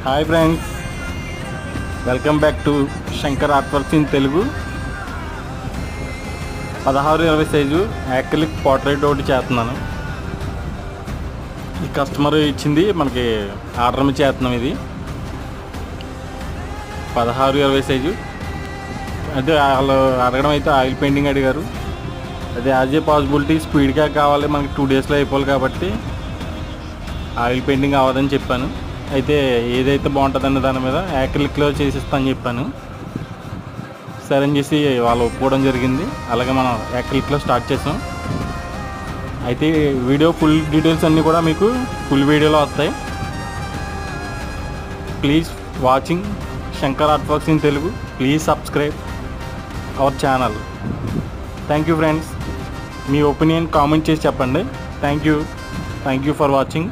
Hi friends, welcome back to Shankar art works in Telugu. 16-20 size acrylic portrait ఒకటి చేస్తున్నాను. ఈ customer ఇచ్చింది మనకి ఆర్డర్ మీద చేస్తున్నాం. ఇది 16-20 సైజు. అదే వాళ్ళు అడగడం అయితే ఆయిల్ పెయింటింగ్ అడిగారు. అదే యాజ్ ఏ పాసిబిలిటీ స్పీడ్గా కావాలి, మనకి 2 డేస్లో అయిపోవాలి కాబట్టి ఆయిల్ పెయింటింగ్ అవ్వదని చెప్పాను. అయితే ఏదైతే బాగుంటుందన్న దాని మీద యాక్రిలిక్లో చేసిస్తాను చెప్పాను. సరే అని చేసి వాళ్ళు ఒప్పుకోవడం జరిగింది. అలాగే మనం యాక్రిలిక్లో స్టార్ట్ చేసాం. అయితే వీడియో ఫుల్ డీటెయిల్స్ అన్నీ కూడా మీకు ఫుల్ వీడియోలో వస్తాయి. Please watching Shankar art works in Telugu. Please subscribe our channel. Thank you friends. Me opinion comment చేసి చెప్పండి. Thank you for watching.